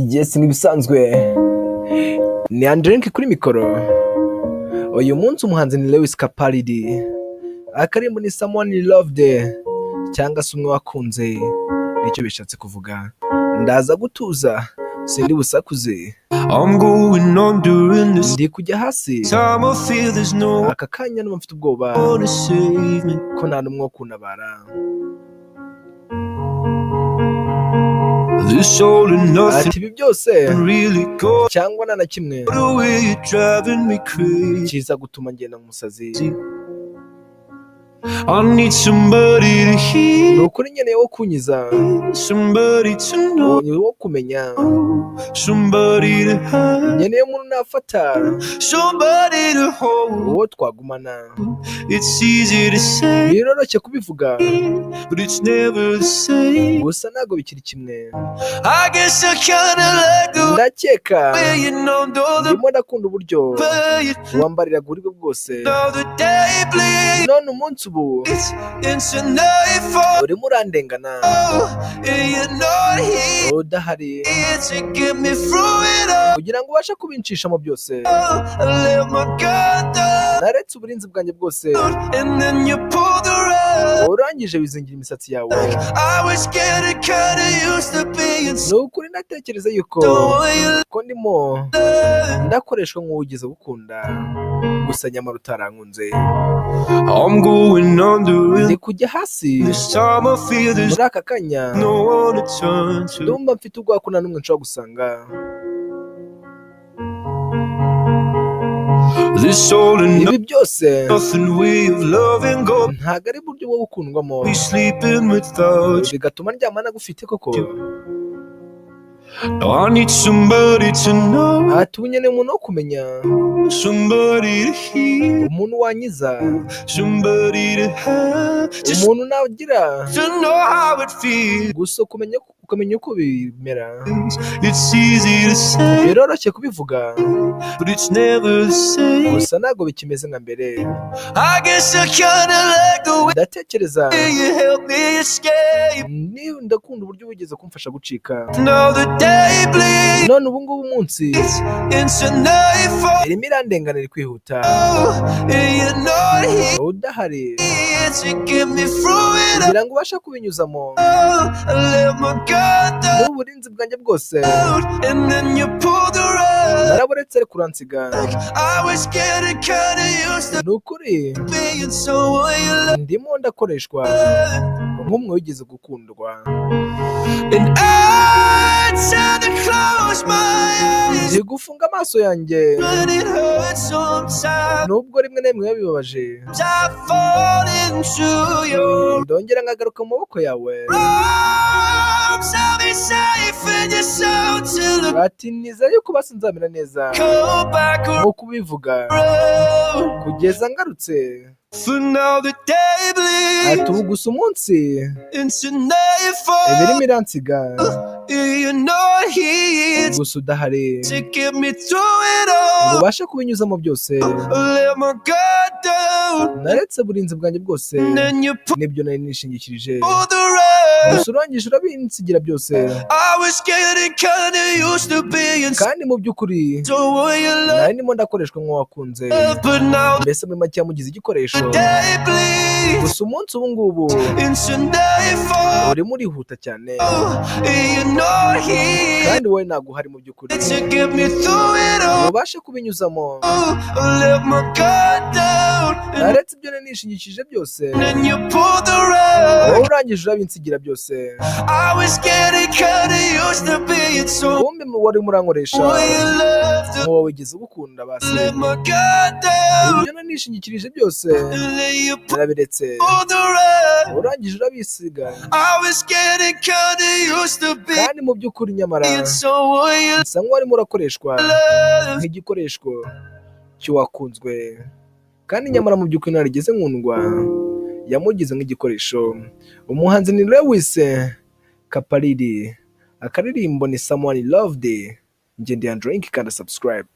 Yes, nk'ibisanzwe ni Andrenk kuri mikoro. Uyu munsi umuhanzi ni Lewis Capaldi, akarimbo ni Someone You Loved cyangwa se umwe wakunze, nicyo bishatse kuvuga. Ndaza gutuza sindi busakuze, ndi kujya hasi aka kanya numva mfite ubwoba ko nta n'umwe wo kuntabara. Ati ibi byose cyangwa nta na kimwe kiza gutuma ngenda nk'umusazi. Ni ukuri nkeneye wo kunyiza, wo kumenya, nkeneye umuntu nafata, uwo twagumana. Biroroshye kubivuga gusa ntabwo bikiri kimwe. Ndakeka ndimo ndakunda uburyo wambarira buri bwo bwose, none umunsi ubu urimo urandengana udahari kugira ngo ubashe kubinshishamo byose. Naretse uburinzi bwanjye bwose, urangije wizingira imisatsi yawe. Ni ukuri natekereza yuko ko ndimo ndakoreshwa nk'uwigeze gukunda, gusa nyamara utarankunze. Ndi kujya hasi muri aka kanya, ndumva mfite ubwoba ko nta n'umwe nshobora gusanga. Ibi byose ntabwo ari uburyo bwo gukundwamo, bigatuma ndyamana gufite koko. Ati ubu nkeneye umuntu wo kumenya, umuntu wanyiza, umuntu nagira gusa ukamenya uko bimera. Biroroshye kubivuga gusa ntabwo bikimeze nka mbere. Ndatekereza ndakunda uburyo wigeze kumfasha gucika, none ubu ngubu umunsi irimo irandengana, iri kwihuta udahari kugira ngo ubashe kubinyuzamo n'uburinzi bwanjye bwose. Naraburetse ariko uransiga. Ni ukuri ndimo ndakoreshwa nk'umwe wigeze gukundwa. Ndi gufunga amaso yanjye nubwo rimwe na rimwe biba bibabaje, ndongera nkagaruka mu maboko yawe. Ati nizeye yuko basi nzamera neza nk'uko ubivuga kugeza ngarutse. Ati ubu gusa umunsi ibirimo iransiga gusa udahari ngo ubashe kubinyuzamo byose. Naretse uburinzi bwanjye bwose, nibyo nari nishingikirije, gusa urangije urabinsigira byose. Kandi mu by'ukuri nari ndimo ndakoreshwa nk'uwakunze, mbese muri make yamugize igikoresho. Gusa umunsi ubu ngubu urimo urihuta cyane, kandi wowe ntabwo uhari mu by'ukuri ubashe kubinyuzamo. Naretse ibyo nari nishingikirije byose, wowe urangije urabinsigira byose. Kumbe wari murankoresha nk'uwo wigeze gukunda basi. Ibyo nari nishingikirije byose narabiretse, urangije urabisiga. Kandi mu by'ukuri nyamara nsa nk'uwarimo urakoreshwa nk'igikoresho cy'uwakunzwe, kandi nyamara mu by'ukuri narigeze nkundwa, yamugize nk'igikoresho. Umuhanzi ni Lewis Capaldi, akaririmbo ni Someone You Loved. Njye ndi Andrenk, kandi subscribe.